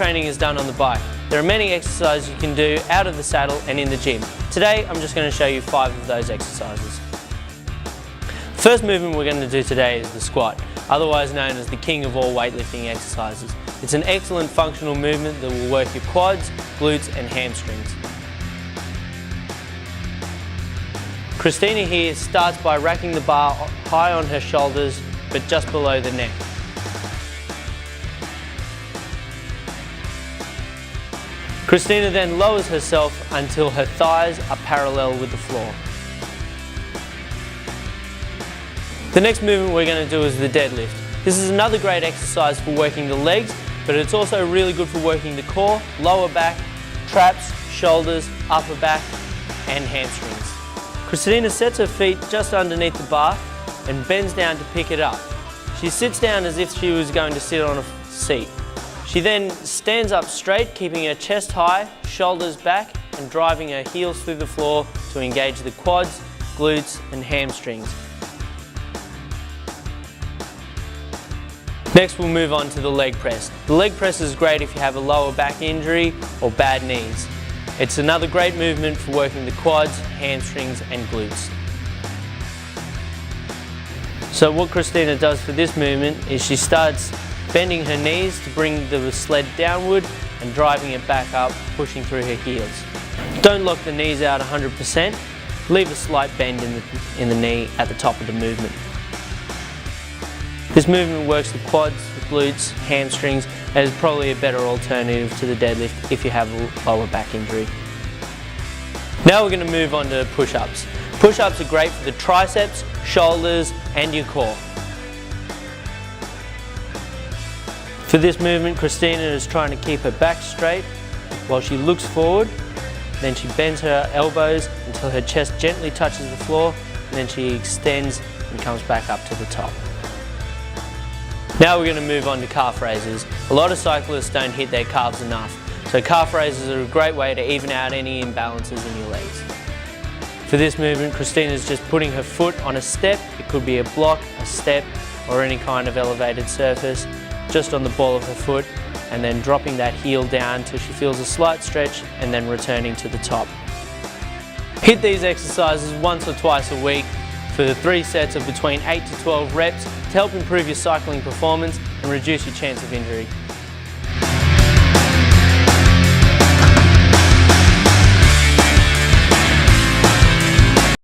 training is done on the bike. There are many exercises you can do out of the saddle and in the gym. Today I'm just going to show you 5 of those exercises. The first movement we're going to do today is the squat, otherwise known as the king of all weightlifting exercises. It's an excellent functional movement that will work your quads, glutes and hamstrings. Christina here starts by racking the bar high on her shoulders but just below the neck. Christina then lowers herself until her thighs are parallel with the floor. The next movement we're going to do is the deadlift. This is another great exercise for working the legs, but it's also really good for working the core, lower back, traps, shoulders, upper back and hamstrings. Christina sets her feet just underneath the bar and bends down to pick it up. She sits down as if she was going to sit on a seat. She then stands up straight, keeping her chest high, shoulders back and driving her heels through the floor to engage the quads, glutes and hamstrings. Next we'll move on to the leg press. The leg press is great if you have a lower back injury or bad knees. It's another great movement for working the quads, hamstrings and glutes. So what Christina does for this movement is she starts bending her knees to bring the sled downward and driving it back up, pushing through her heels. Don't lock the knees out 100%, leave a slight bend in the knee at the top of the movement. This movement works the quads, the glutes, hamstrings, and is probably a better alternative to the deadlift if you have a lower back injury. Now we're going to move on to push-ups. Push-ups are great for the triceps, shoulders and your core. For this movement, Christina is trying to keep her back straight while she looks forward. Then she bends her elbows until her chest gently touches the floor, and then she extends and comes back up to the top. Now we're going to move on to calf raises. A lot of cyclists don't hit their calves enough, so calf raises are a great way to even out any imbalances in your legs. For this movement, Christina is just putting her foot on a step. It could be a block, a step, or any kind of elevated surface, just on the ball of her foot, and then dropping that heel down till she feels a slight stretch and then returning to the top. Hit these exercises once or twice a week for 3 sets of between 8 to 12 reps to help improve your cycling performance and reduce your chance of injury.